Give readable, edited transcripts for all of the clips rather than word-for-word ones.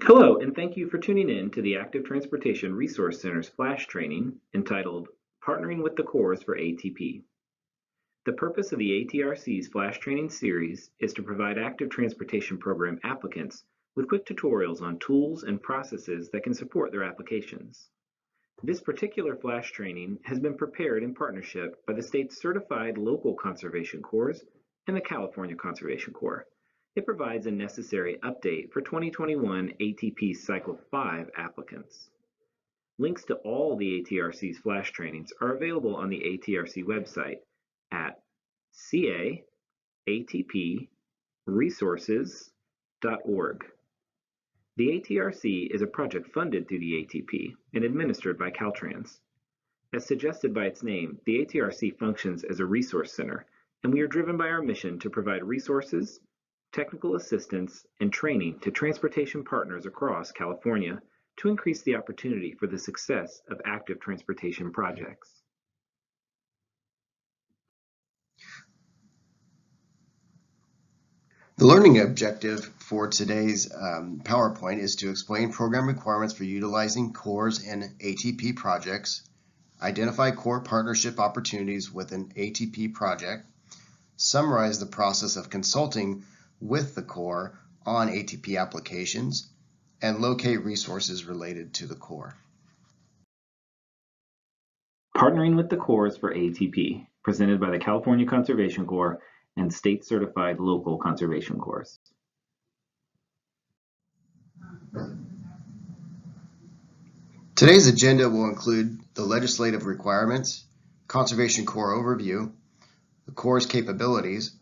Hello, and thank you for tuning in to the Active Transportation Resource Center's flash training entitled Partnering with the Corps for ATP. The purpose of the ATRC's flash training series is to provide active transportation program applicants with quick tutorials on tools and processes that can support their applications. This particular flash training has been prepared in partnership by the state's certified local conservation corps and the California Conservation Corps. It provides a necessary update for 2021 ATP Cycle 5 applicants. Links to all the ATRC's flash trainings are available on the ATRC website at caatpresources.org. The ATRC is a project funded through the ATP and administered by Caltrans. As suggested by its name, the ATRC functions as a resource center, and we are driven by our mission to provide resources, technical assistance, and training to transportation partners across California to increase the opportunity for the success of active transportation projects. The learning objective for today's PowerPoint is to explain program requirements for utilizing CORS and ATP projects, identify core partnership opportunities with an ATP project, summarize the process of consulting with the Corps on ATP applications, and locate resources related to the Corps. Partnering with the Corps for ATP, presented by the California Conservation Corps and state-certified local conservation corps. Today's agenda will include the legislative requirements, Conservation Corps overview, the Corps' capabilities,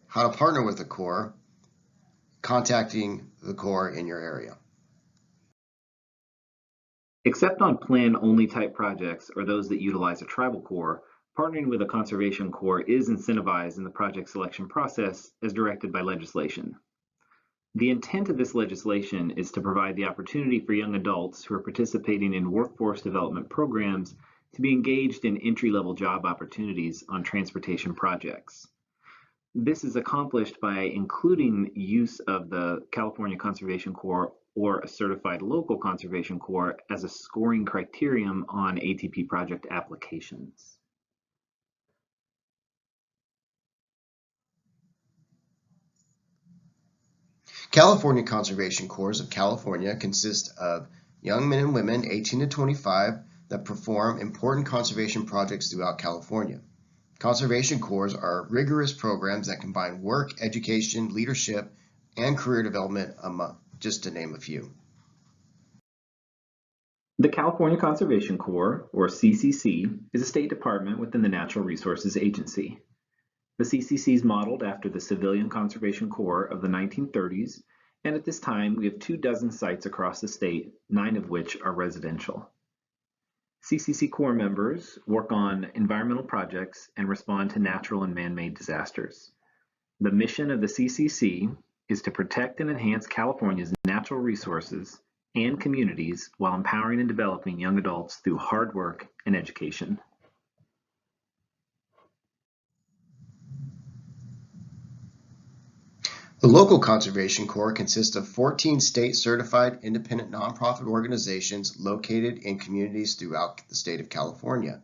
how to partner with the Corps, contacting the Corps in your area. Except on plan-only type projects or those that utilize a tribal corps, partnering with a conservation corps is incentivized in the project selection process as directed by legislation. The intent of this legislation is to provide the opportunity for young adults who are participating in workforce development programs to be engaged in entry-level job opportunities on transportation projects. This is accomplished by including use of the California Conservation Corps or a certified local conservation corps as a scoring criterion on ATP project applications. California Conservation Corps of California consist of young men and women 18 to 25 that perform important conservation projects throughout California. Conservation corps are rigorous programs that combine work, education, leadership, and career development, just to name a few. The California Conservation Corps, or CCC, is a state department within the Natural Resources Agency. The CCC is modeled after the Civilian Conservation Corps of the 1930s, and at this time we have 24 sites across the state, 9 of which are residential. CCC Corps members work on environmental projects and respond to natural and man-made disasters. The mission of the CCC is to protect and enhance California's natural resources and communities while empowering and developing young adults through hard work and education. The local Conservation Corps consists of 14 state-certified independent nonprofit organizations located in communities throughout the state of California.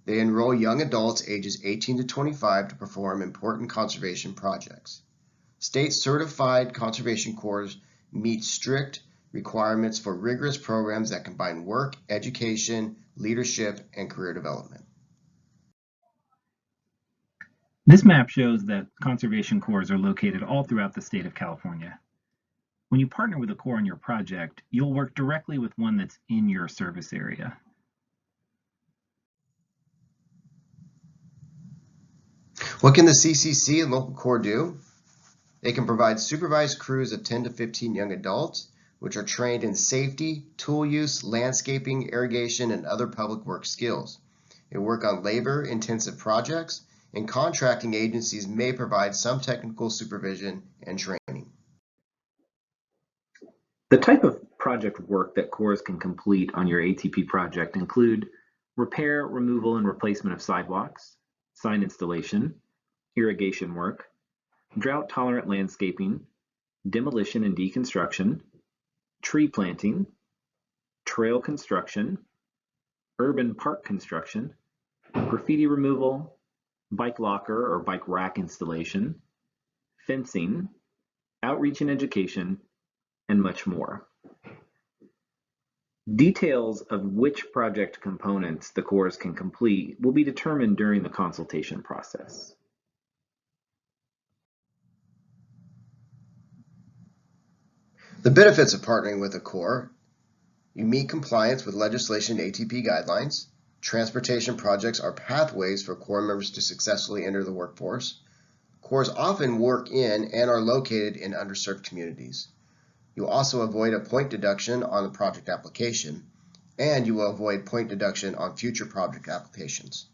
They enroll young adults ages 18 to 25 to perform important conservation projects. State-certified conservation corps meet strict requirements for rigorous programs that combine work, education, leadership, and career development. This map shows that conservation corps are located all throughout the state of California. When you partner with a corps on your project, you'll work directly with one that's in your service area. What can the CCC and local corps do? They can provide supervised crews of 10 to 15 young adults, which are trained in safety, tool use, landscaping, irrigation, and other public works skills. They work on labor-intensive projects, and contracting agencies may provide some technical supervision and training. The type of project work that corps can complete on your ATP project include repair, removal, and replacement of sidewalks, sign installation, irrigation work, drought-tolerant landscaping, demolition and deconstruction, tree planting, trail construction, urban park construction, graffiti removal, bike locker or bike rack installation, fencing, outreach and education, and much more. Details of which project components the Corps can complete will be determined during the consultation process. The benefits of partnering with a Corps: you meet compliance with legislation and ATP guidelines. Transportation projects are pathways for Corps members to successfully enter the workforce. Corps often work in and are located in underserved communities. You will also avoid a point deduction on the project application, and you will avoid point deduction on future project applications.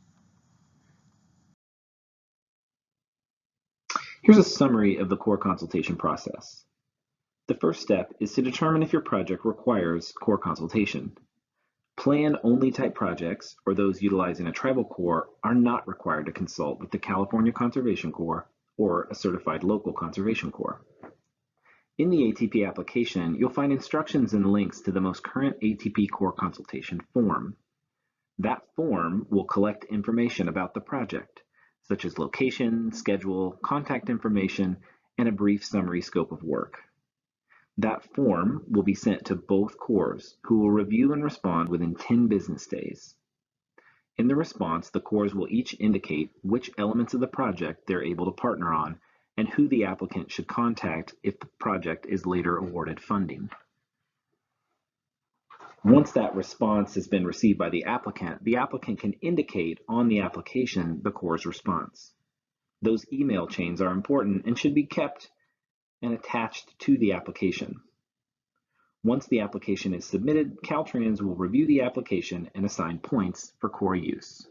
Here's a summary of the Corps consultation process. The first step is to determine if your project requires Corps consultation. Plan-only type projects, or those utilizing a tribal Corps, are not required to consult with the California Conservation Corps or a certified local conservation corps. In the ATP application, you'll find instructions and links to the most current ATP Corps consultation form. That form will collect information about the project, such as location, schedule, contact information, and a brief summary scope of work. That form will be sent to both Corps, who will review and respond within 10 business days. In the response, the Corps will each indicate which elements of the project they're able to partner on and who the applicant should contact if the project is later awarded funding. Once that response has been received by the applicant can indicate on the application the Corps' response. Those email chains are important and should be kept and attached to the application. Once the application is submitted, Caltrans will review the application and assign points for Corps use.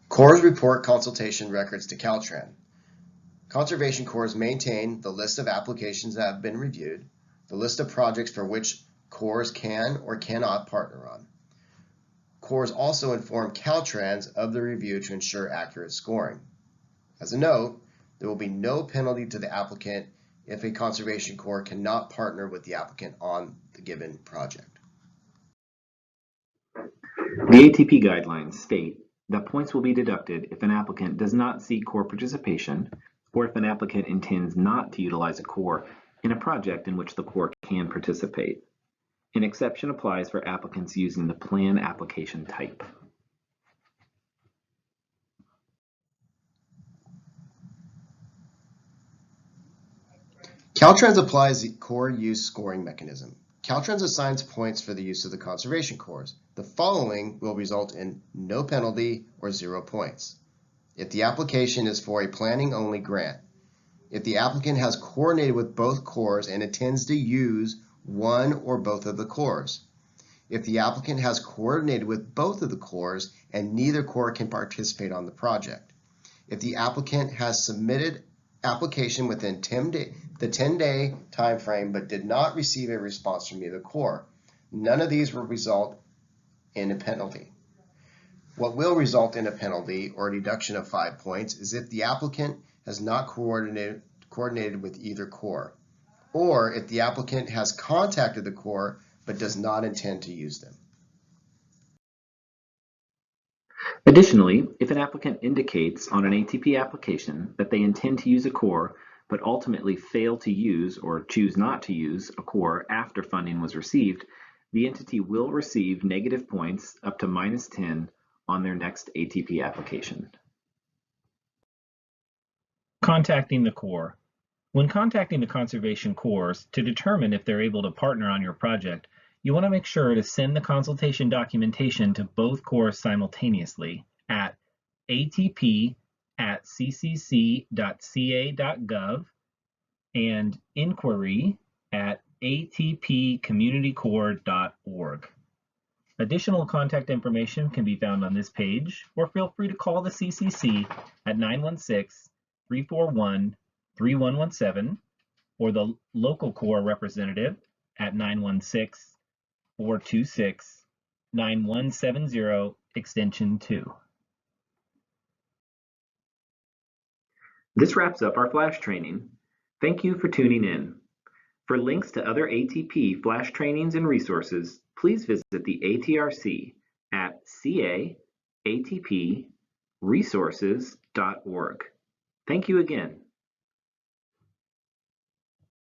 Corps report consultation records to Caltrans. Conservation Corps maintain the list of applications that have been reviewed, the list of projects for which Corps can or cannot partner on. Corps also inform Caltrans of the review to ensure accurate scoring. As a note, there will be no penalty to the applicant if a Conservation Corps cannot partner with the applicant on the given project. The ATP guidelines state that points will be deducted if an applicant does not seek Corps participation or if an applicant intends not to utilize a Corps in a project in which the Corps can participate. An exception applies for applicants using the plan application type. Caltrans applies the Corps use scoring mechanism. Caltrans assigns points for the use of the Conservation Corps. The following will result in no penalty or 0 points. If the application is for a planning-only grant, if the applicant has coordinated with both Corps and intends to use one or both of the Corps, if the applicant has coordinated with both of the Corps and neither Corps can participate on the project, if the applicant has submitted application within the 10-day time frame but did not receive a response from either Corps, none of these will result in a penalty. What will result in a penalty or a deduction of 5 points is if the applicant has not coordinated with either Corps, or if the applicant has contacted the Corps but does not intend to use them. Additionally, if an applicant indicates on an ATP application that they intend to use a Corps but ultimately fail to use or choose not to use a Corps after funding was received, the entity will receive negative points up to -10 on their next ATP application. Contacting the Corps. When contacting the Conservation Corps to determine if they're able to partner on your project, you want to make sure to send the consultation documentation to both Corps simultaneously at atp@ccc.ca.gov and inquiry@atpcommunitycorps.org. Additional contact information can be found on this page, or feel free to call the CCC at 916-341-3117 or the local Corps representative at 916-426-9170 extension 2. This wraps up our flash training. Thank you for tuning in. For links to other ATP flash trainings and resources, please visit the ATRC at caatpresources.org. Thank you again.